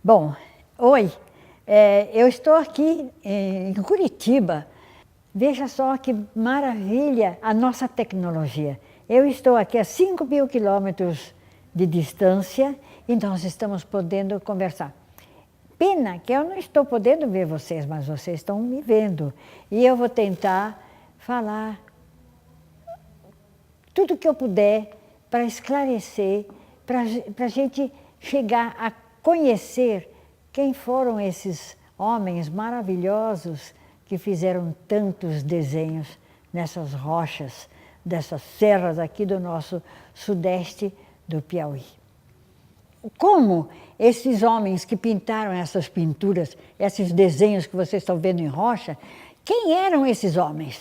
Bom, oi, eu estou aqui em Curitiba. Veja só que maravilha a nossa tecnologia. Eu estou aqui a 5.000 quilômetros de distância e nós estamos podendo conversar. Pena que eu não estou podendo ver vocês, mas vocês estão me vendo. E eu vou tentar falar tudo que eu puder para esclarecer, para a gente chegar a conhecer quem foram esses homens maravilhosos que fizeram tantos desenhos nessas rochas, dessas serras aqui do nosso sudeste do Piauí. Como esses homens que pintaram essas pinturas, esses desenhos que vocês estão vendo em rocha, quem eram esses homens?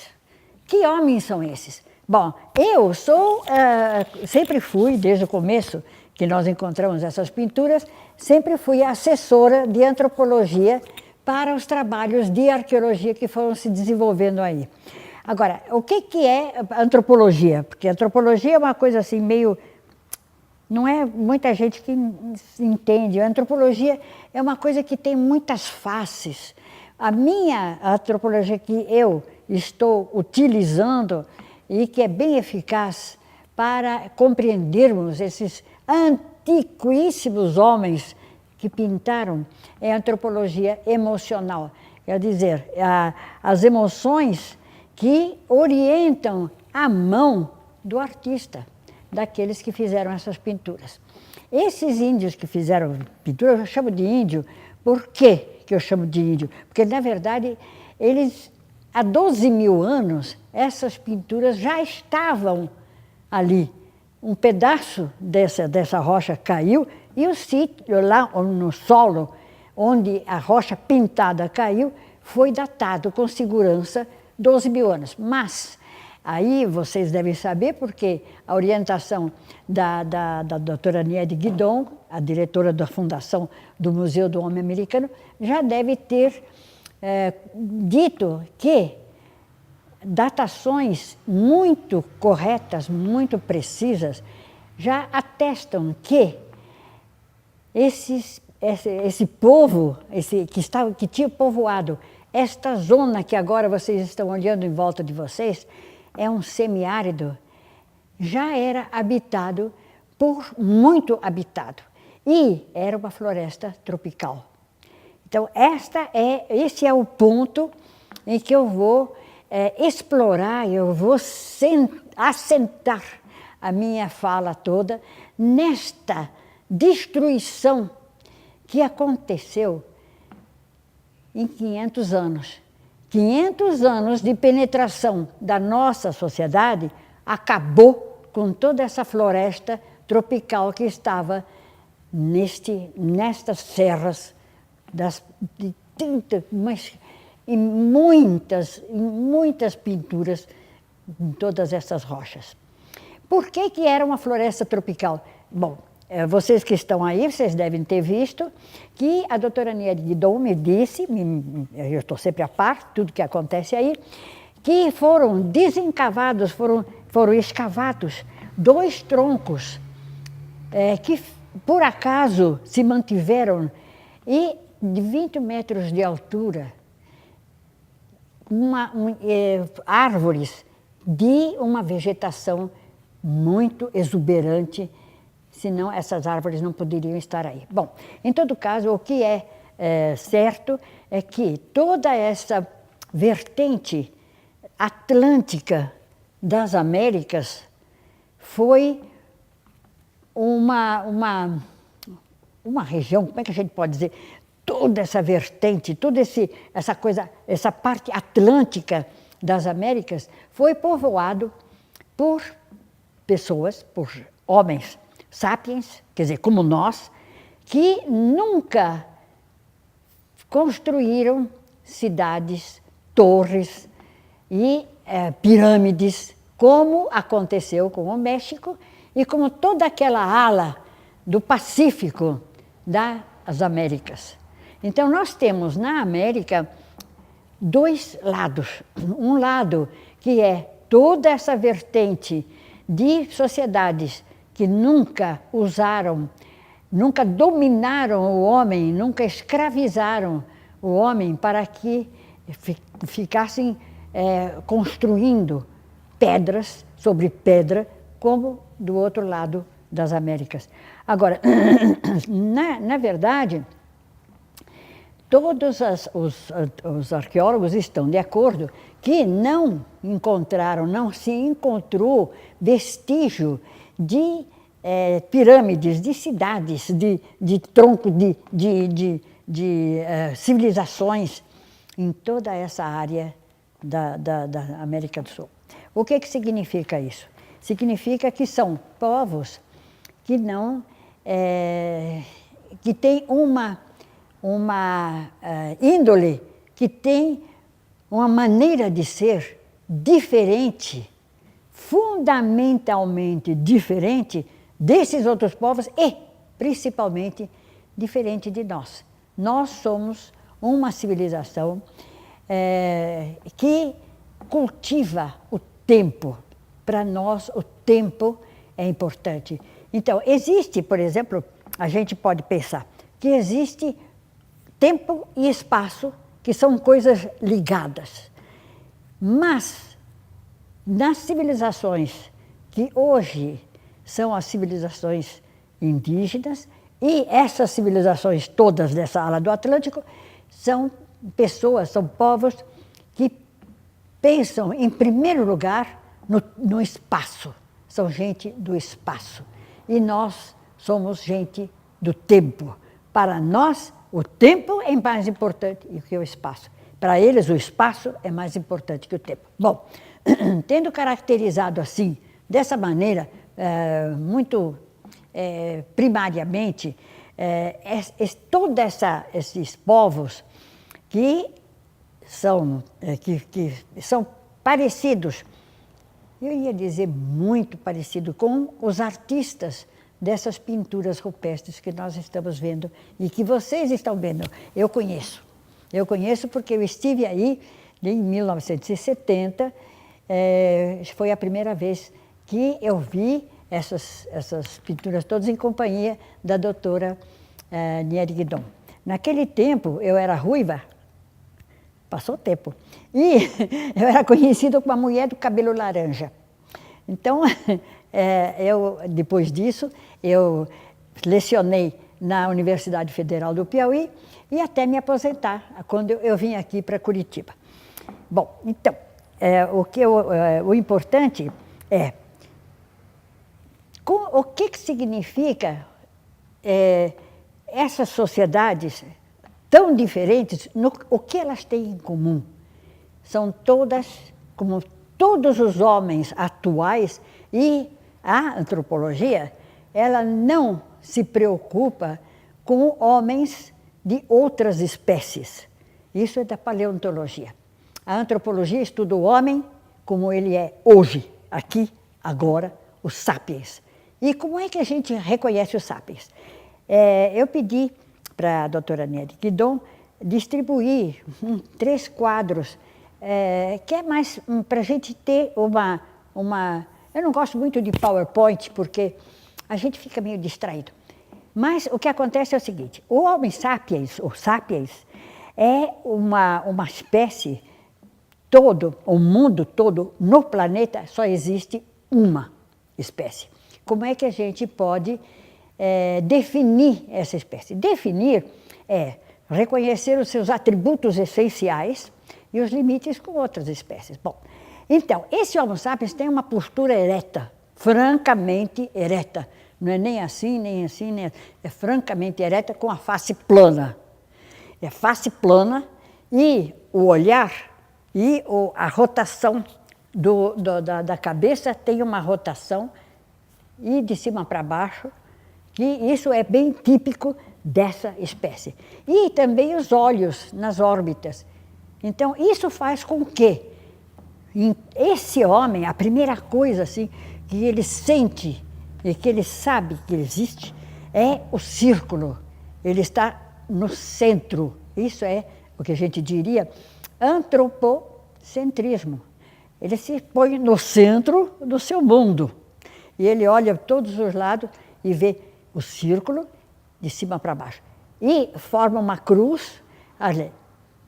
Que homens são esses? Bom, eu sempre fui, desde o começo que nós encontramos essas pinturas, sempre fui assessora de antropologia para os trabalhos de arqueologia que foram se desenvolvendo aí. Agora, o que é antropologia? Porque antropologia é uma coisa assim meio... Não é muita gente que entende. A antropologia é uma coisa que tem muitas faces. A minha antropologia que eu estou utilizando e que é bem eficaz para compreendermos esses antiquíssimos homens que pintaram é a antropologia emocional. Quer dizer, as emoções que orientam a mão do artista, daqueles que fizeram essas pinturas. Esses índios que fizeram pintura, eu chamo de índio. Por quê que eu chamo de índio? Porque, na verdade, eles, há 12.000 anos, essas pinturas já estavam ali. Um pedaço dessa rocha caiu e o sítio, lá no solo, onde a rocha pintada caiu, foi datado com segurança 12.000 anos. Mas aí vocês devem saber, porque a orientação da doutora Niede Guidon, a diretora da fundação do Museu do Homem Americano, já deve ter dito que datações muito corretas, muito precisas, já atestam que esse povo, que tinha povoado esta zona que agora vocês estão olhando em volta de vocês, é um semiárido, já era habitado muito habitado, e era uma floresta tropical. Então, esse é o ponto em que eu vou explorar, eu vou assentar a minha fala toda nesta destruição que aconteceu em 500 anos. 500 anos de penetração da nossa sociedade acabou com toda essa floresta tropical que estava nestas serras e muitas pinturas em todas essas rochas. Por que era uma floresta tropical? Bom, vocês que estão aí, vocês devem ter visto que a doutora Niede Guidon me disse, eu estou sempre a par, tudo que acontece aí, que foram desencavados, foram escavados 2 troncos que por acaso se mantiveram e de 20 metros de altura, árvores de uma vegetação muito exuberante, senão essas árvores não poderiam estar aí. Bom, em todo caso, o que é certo é que toda essa vertente atlântica das Américas foi uma região, como é que a gente pode dizer, toda essa vertente, toda essa parte atlântica das Américas foi povoado por pessoas, por homens sapiens, quer dizer, como nós, que nunca construíram cidades, torres e pirâmides, como aconteceu com o México e como toda aquela ala do Pacífico das Américas. Então, nós temos na América 2 lados. Um lado que é toda essa vertente de sociedades que nunca usaram nunca dominaram o homem, nunca escravizaram o homem para que ficassem construindo pedras sobre pedra, como do outro lado das Américas. Agora, na verdade, todos os arqueólogos estão de acordo que não se encontrou vestígio de pirâmides, de cidades, de troncos, de civilizações em toda essa área da América do Sul. O que significa isso? Significa que são povos que não que têm uma índole, que tem uma maneira de ser diferente, fundamentalmente diferente desses outros povos e, principalmente, diferente de nós. Nós somos uma civilização que cultiva o tempo. Para nós, o tempo é importante. Então, existe, por exemplo, a gente pode pensar que existe tempo e espaço, que são coisas ligadas. Mas, nas civilizações que hoje são as civilizações indígenas, e essas civilizações todas dessa ala do Atlântico, são pessoas, são povos que pensam, em primeiro lugar, no espaço. São gente do espaço. E nós somos gente do tempo. Para nós, o tempo é mais importante do que o espaço. Para eles, o espaço é mais importante que o tempo. Bom, tendo caracterizado assim, dessa maneira, muito primariamente, todos esses povos que são parecidos, eu ia dizer muito parecido com os artistas dessas pinturas rupestres que nós estamos vendo e que vocês estão vendo. Eu conheço porque eu estive aí em 1970, foi a primeira vez que eu vi essas pinturas todas em companhia da doutora Nieri Guidon. Naquele tempo eu era ruiva, passou o tempo, e eu era conhecida como a mulher do cabelo laranja. Então, depois disso, eu lecionei na Universidade Federal do Piauí e até me aposentar, quando eu vim aqui para Curitiba. Bom, então, o importante é o que significa essas sociedades tão diferentes, o que elas têm em comum? São todas, como todos os homens atuais, e a antropologia, ela não se preocupa com homens de outras espécies. Isso é da paleontologia. A antropologia estuda o homem como ele é hoje, aqui, agora, os sapiens. E como é que a gente reconhece os sapiens? Eu pedi para a doutora Nieri Guidon distribuir 3 quadros, que é mais para a gente ter uma... Eu não gosto muito de PowerPoint, porque a gente fica meio distraído. Mas o que acontece é o seguinte, o Homo sapiens, o sapiens, é uma espécie, o mundo todo, no planeta, só existe uma espécie. Como é que a gente pode definir essa espécie? Definir é reconhecer os seus atributos essenciais e os limites com outras espécies. Bom, então, esse Homo sapiens tem uma postura ereta, francamente ereta. Não é nem assim, nem assim, nem assim. É francamente ereta, com a face plana. É face plana e o olhar e a rotação da cabeça tem uma rotação e de cima para baixo, que isso é bem típico dessa espécie. E também os olhos nas órbitas. Então, isso faz com que esse homem, a primeira coisa assim, que ele sente e que ele sabe que existe, é o círculo. Ele está no centro. Isso é o que a gente diria antropocentrismo. Ele se põe no centro do seu mundo. E ele olha todos os lados e vê o círculo de cima para baixo. E forma uma cruz.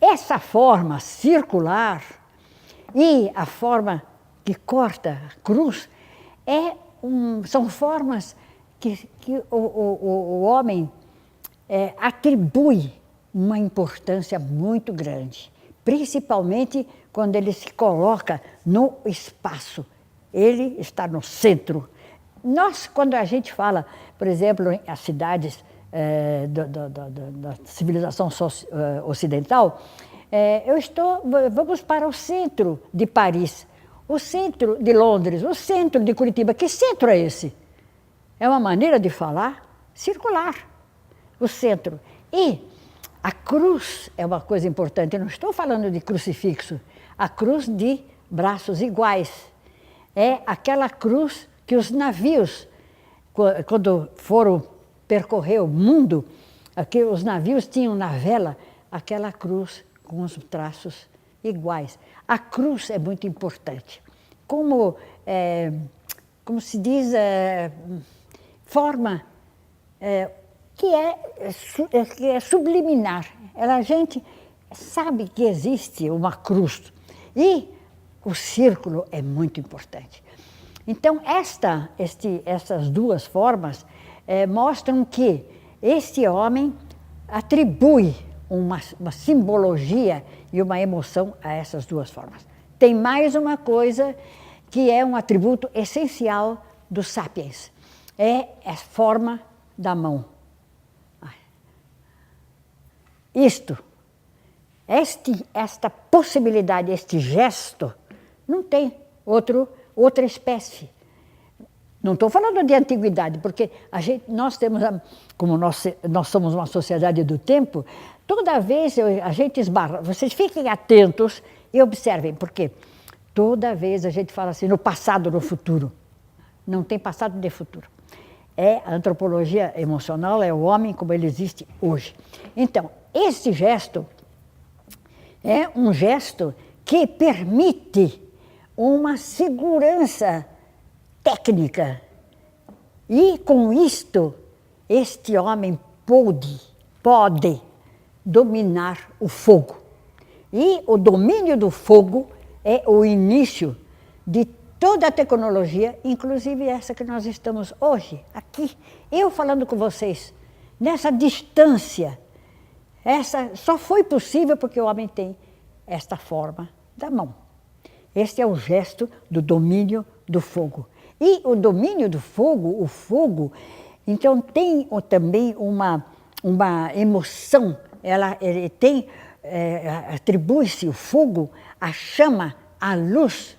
Essa forma circular e a forma que corta a cruz são formas que o homem atribui uma importância muito grande, principalmente quando ele se coloca no espaço. Ele está no centro. Quando a gente fala, por exemplo, as cidades da civilização ocidental, vamos para o centro de Paris, o centro de Londres, o centro de Curitiba. Que centro é esse? É uma maneira de falar circular, o centro. E a cruz é uma coisa importante. Eu não estou falando de crucifixo, a cruz de braços iguais. É aquela cruz que os navios, quando foram percorrer o mundo, os navios tinham na vela aquela cruz com os traços iguais. A cruz é muito importante. Como se diz, forma que é subliminar. A gente sabe que existe uma cruz e o círculo é muito importante. Então, essas duas formas mostram que este homem atribui uma simbologia e uma emoção a essas duas formas. Tem mais uma coisa que é um atributo essencial do Sapiens, é a forma da mão. Esta possibilidade, este gesto, não tem outra espécie. Não estou falando de antiguidade, porque nós temos, como nós somos uma sociedade do tempo, toda vez a gente esbarra. Vocês fiquem atentos e observem, porque toda vez a gente fala assim, no passado, no futuro. Não tem passado nem futuro. A antropologia emocional é o homem como ele existe hoje. Então, esse gesto é um gesto que permite uma segurança técnica. E com isto, este homem pode dominar o fogo. E o domínio do fogo é o início de toda a tecnologia, inclusive essa que nós estamos hoje, aqui. Eu falando com vocês, nessa distância. Essa só foi possível porque o homem tem esta forma da mão. Este é o gesto do domínio do fogo. E o domínio do fogo, o fogo, então tem também uma emoção, ele tem, atribui-se o fogo, a chama, a luz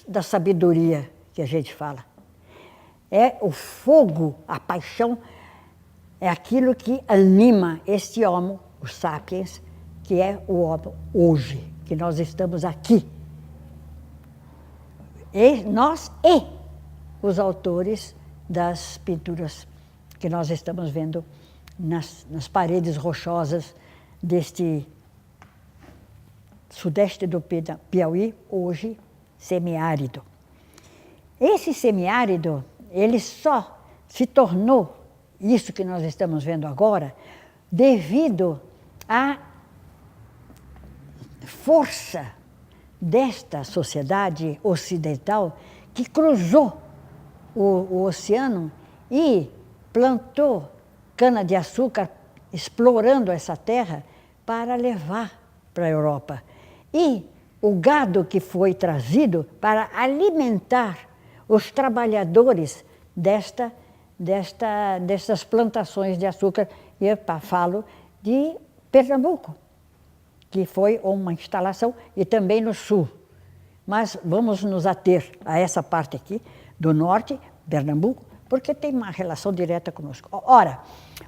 da sabedoria que a gente fala. É o fogo, a paixão, é aquilo que anima este homo, o sapiens, que é o homo hoje, que nós estamos aqui. E nós e os autores das pinturas que nós estamos vendo nas paredes rochosas deste sudeste do Piauí, hoje semiárido. Esse semiárido, ele só se tornou isso que nós estamos vendo agora, devido à força desta sociedade ocidental que cruzou o oceano e plantou cana-de-açúcar, explorando essa terra para levar para a Europa. E o gado que foi trazido para alimentar os trabalhadores dessas plantações de açúcar, e eu falo de Pernambuco, que foi uma instalação, e também no sul. Mas vamos nos ater a essa parte aqui, do norte, Pernambuco, porque tem uma relação direta conosco. Ora,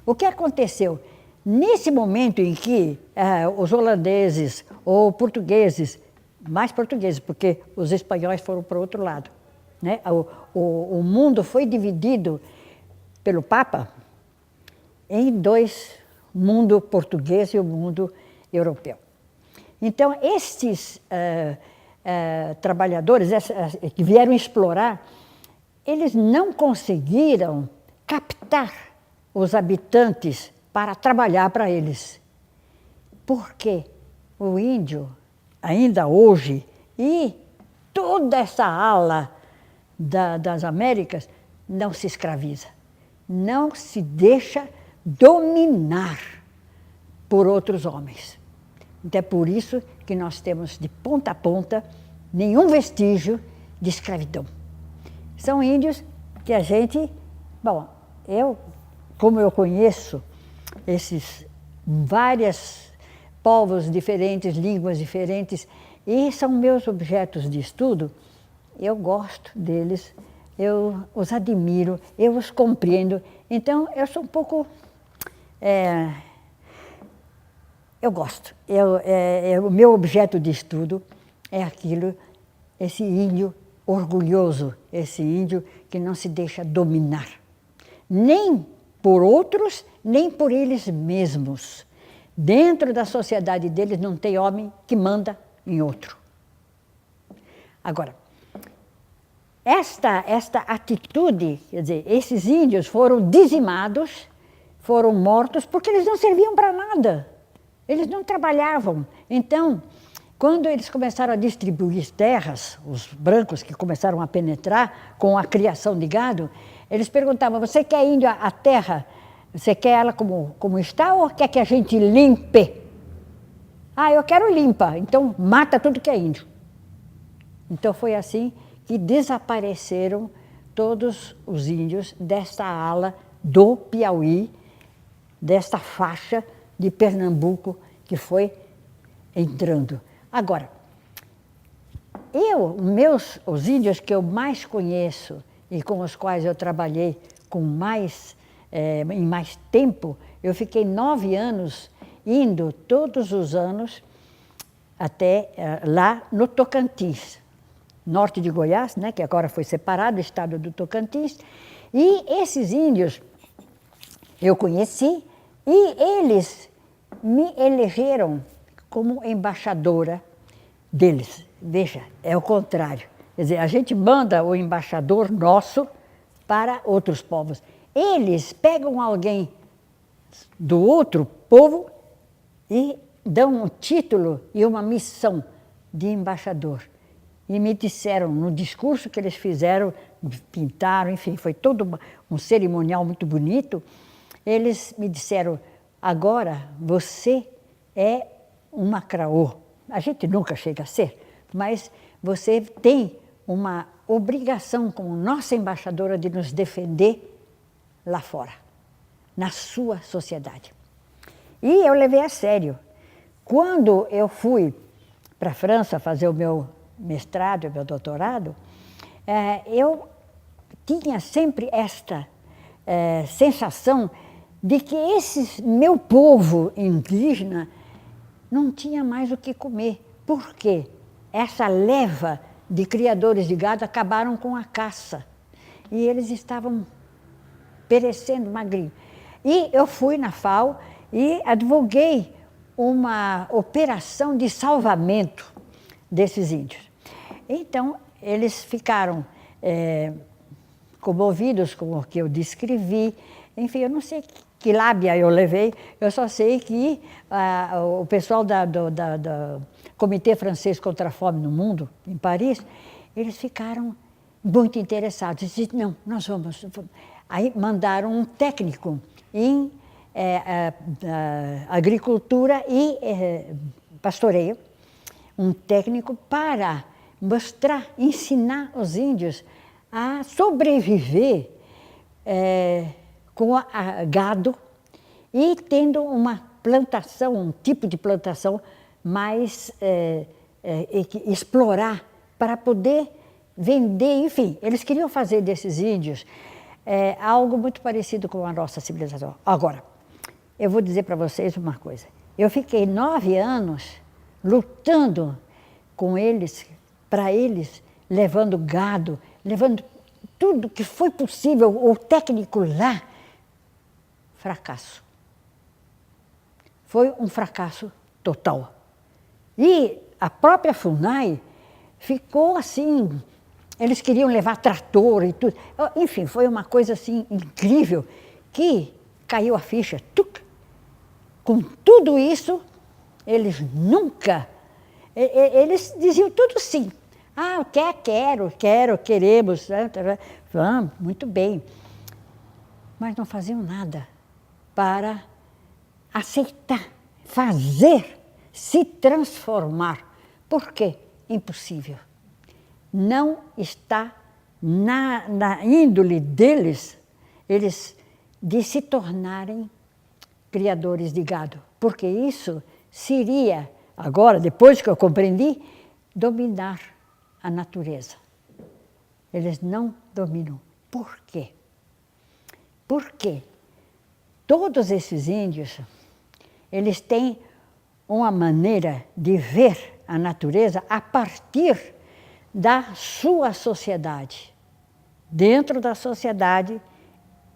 o que aconteceu? Nesse momento em que os holandeses ou portugueses, mais portugueses, porque os espanhóis foram para o outro lado, né? O mundo foi dividido pelo Papa em dois, o mundo português e o mundo europeu. Então, estes trabalhadores que vieram explorar, eles não conseguiram captar os habitantes para trabalhar para eles. Porque o índio, ainda hoje, e toda essa ala das Américas, não se escraviza, não se deixa dominar por outros homens. Então é por isso que nós temos de ponta a ponta nenhum vestígio de escravidão. São índios que a gente, bom, como eu conheço esses vários povos diferentes, línguas diferentes, e são meus objetos de estudo, eu gosto deles, eu os admiro, eu os compreendo. Então, eu sou um pouco... eu gosto. O meu objeto de estudo é esse índio orgulhoso, esse índio que não se deixa dominar, nem por outros, nem por eles mesmos. Dentro da sociedade deles não tem homem que manda em outro. Agora, esta atitude, quer dizer, esses índios foram dizimados, foram mortos porque eles não serviam para nada. Eles não trabalhavam. Então, quando eles começaram a distribuir terras, os brancos que começaram a penetrar com a criação de gado, eles perguntavam, você quer índio a terra? Você quer ela como está ou quer que a gente limpe? Ah, eu quero limpa, então mata tudo que é índio. Então foi assim que desapareceram todos os índios desta ala do Piauí, desta faixa de Pernambuco que foi entrando. Agora, os índios que eu mais conheço e com os quais eu trabalhei em mais tempo, eu fiquei 9 anos indo todos os anos até lá no Tocantins, norte de Goiás, né, que agora foi separado, o estado do Tocantins, e esses índios eu conheci e eles me elegeram como embaixadora deles. Veja, é o contrário. Quer dizer, a gente manda o embaixador nosso para outros povos. Eles pegam alguém do outro povo e dão um título e uma missão de embaixador. E me disseram, no discurso que eles fizeram, pintaram, enfim, foi todo um cerimonial muito bonito, eles me disseram, agora você é uma craô. A gente nunca chega a ser, mas você tem uma obrigação como nossa embaixadora de nos defender lá fora, na sua sociedade. E eu levei a sério. Quando eu fui para a França fazer o meu mestrado, o meu doutorado, eu tinha sempre esta sensação de que esse meu povo indígena não tinha mais o que comer. Por quê? Essa leva de criadores de gado acabaram com a caça. E eles estavam perecendo magrinho. E eu fui na FAO e advoguei uma operação de salvamento desses índios. Então, eles ficaram comovidos com o que eu descrevi. Enfim, eu não sei que lábia eu levei, eu só sei que o pessoal do Comitê Francês contra a Fome no Mundo, em Paris, eles ficaram muito interessados. Eles disseram, não, nós vamos... Aí mandaram um técnico em agricultura e pastoreio, um técnico para mostrar, ensinar os índios a sobreviver com gado e tendo uma plantação, um tipo de plantação mais explorar para poder vender, enfim, eles queriam fazer desses índios algo muito parecido com a nossa civilização. Agora, eu vou dizer para vocês uma coisa. Eu fiquei 9 anos lutando com eles, para eles, levando gado, levando tudo que foi possível, o técnico lá, fracasso. Foi um fracasso total. E a própria FUNAI ficou assim, eles queriam levar trator e tudo. Enfim, foi uma coisa assim incrível que caiu a ficha. Tuc. Com tudo isso, eles nunca... Eles diziam tudo sim. Ah, queremos. Vamos, muito bem. Mas não faziam nada para aceitar, fazer, se transformar. Por quê? Impossível. Não está na índole deles, eles de se tornarem criadores de gado. Porque isso seria, agora, depois que eu compreendi, dominar a natureza. Eles não dominam. Por quê? Porque todos esses índios, eles têm uma maneira de ver a natureza a partir da sua sociedade. Dentro da sociedade,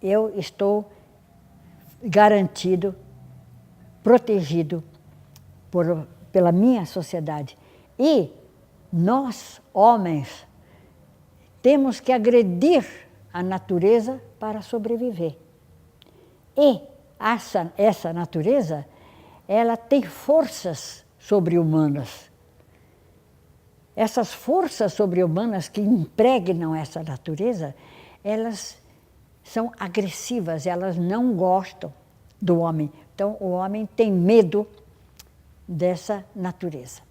eu estou garantido, protegido pela minha sociedade. E nós, homens, temos que agredir a natureza para sobreviver. E essa natureza, ela tem forças sobre-humanas. Essas forças sobre-humanas que impregnam essa natureza, elas são agressivas, elas não gostam do homem. Então, o homem tem medo dessa natureza.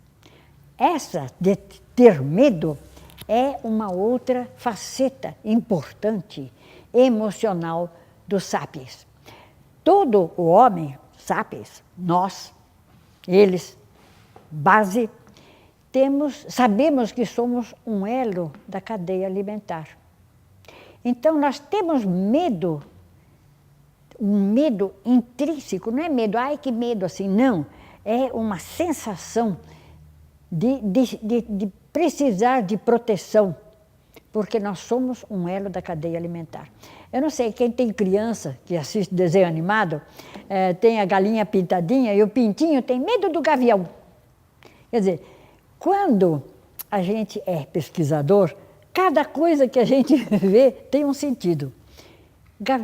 Essa de ter medo é uma outra faceta importante, emocional do sapiens. Todo o homem, sapiens, nós, eles, base, sabemos que somos um elo da cadeia alimentar. Então, nós temos medo, um medo intrínseco, não é medo, ai que medo assim, não. É uma sensação de precisar de proteção, porque nós somos um elo da cadeia alimentar. Eu não sei, quem tem criança que assiste desenho animado, tem a galinha pintadinha e o pintinho tem medo do gavião. Quer dizer, quando a gente é pesquisador, cada coisa que a gente vê tem um sentido.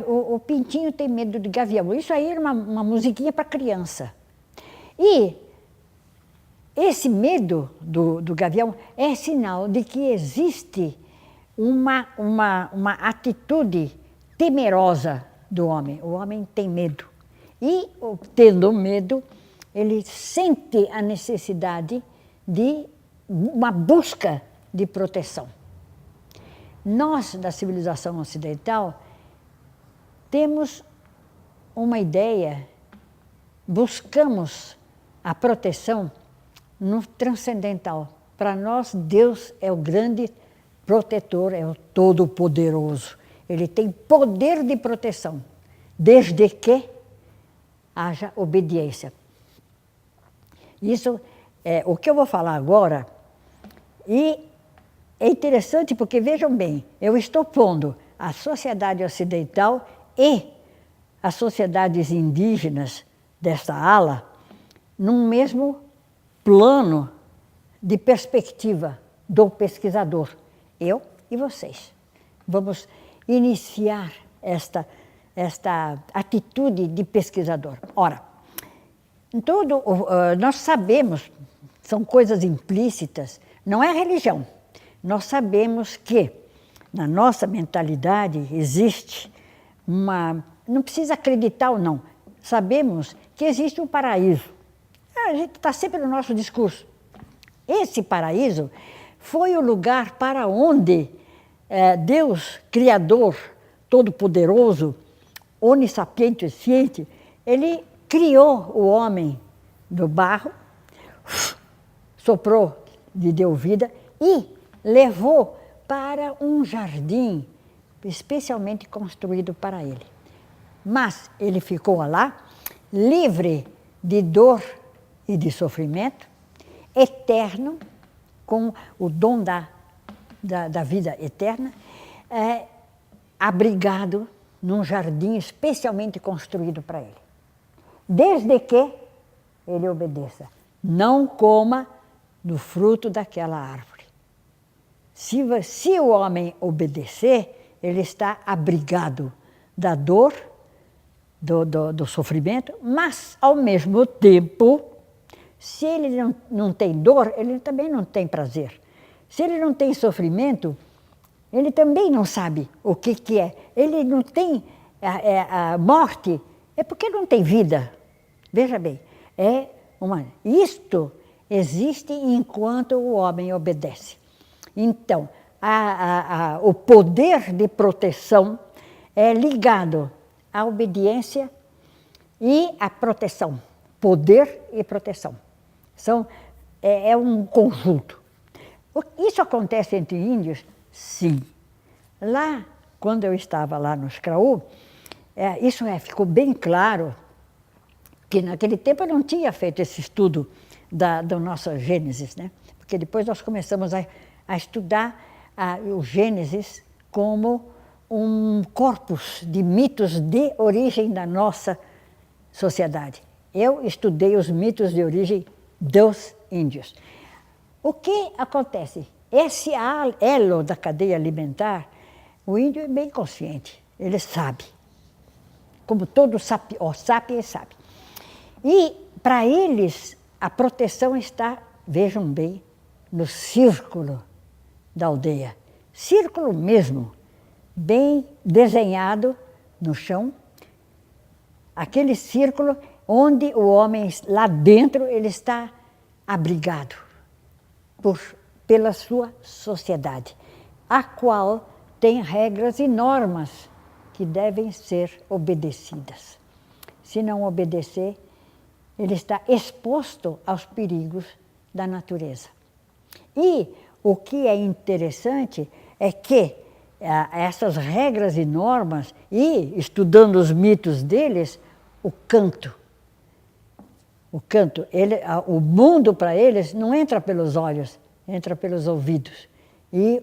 O pintinho tem medo de gavião. Isso aí era uma musiquinha para criança. E esse medo do gavião é sinal de que existe uma atitude temerosa do homem. O homem tem medo. E, tendo medo, ele sente a necessidade de uma busca de proteção. Nós, da civilização ocidental, temos uma ideia, buscamos a proteção no transcendental. Para nós, Deus é o grande protetor, é o todo-poderoso. Ele tem poder de proteção, desde que haja obediência. Isso é o que eu vou falar agora. E é interessante porque, vejam bem, eu estou pondo a sociedade ocidental e as sociedades indígenas desta ala num mesmo plano de perspectiva do pesquisador, eu e vocês. Vamos iniciar esta atitude de pesquisador. Ora, nós sabemos, são coisas implícitas, não é religião. Nós sabemos que na nossa mentalidade existe não precisa acreditar ou não, sabemos que existe um paraíso. A gente está sempre no nosso discurso. Esse paraíso foi o lugar para onde Deus, Criador, Todo-Poderoso, onissapiente e ciente, ele criou o homem do barro, soprou, lhe deu vida e levou para um jardim especialmente construído para ele. Mas ele ficou lá, livre de dor e de sofrimento, eterno, com o dom da vida eterna, abrigado num jardim especialmente construído para ele. Desde que ele obedeça. Não coma do fruto daquela árvore. Se o homem obedecer, ele está abrigado da dor, do sofrimento, mas, ao mesmo tempo, se ele não tem dor, ele também não tem prazer. Se ele não tem sofrimento, ele também não sabe o que é. Ele não tem a morte, é porque não tem vida. Veja bem, isto existe enquanto o homem obedece. Então, o poder de proteção é ligado à obediência e à proteção. Poder e proteção. É um conjunto. Isso acontece entre índios? Sim. Lá, quando eu estava lá no Xcraú, ficou bem claro que naquele tempo eu não tinha feito esse estudo da nossa Gênesis, né? Porque depois nós começamos a estudar o Gênesis como um corpus de mitos de origem da nossa sociedade. Eu estudei os mitos de origem dos índios. O que acontece? Esse elo da cadeia alimentar, o índio é bem consciente, ele sabe. Como todo sapiens sabe. E, para eles, a proteção está, vejam bem, no círculo da aldeia. Círculo mesmo, bem desenhado no chão. Aquele círculo onde o homem, lá dentro, ele está abrigado pela sua sociedade, a qual tem regras e normas que devem ser obedecidas. Se não obedecer, ele está exposto aos perigos da natureza. E o que é interessante é que essas regras e normas, e estudando os mitos deles, o canto, o mundo para eles não entra pelos olhos, entra pelos ouvidos. E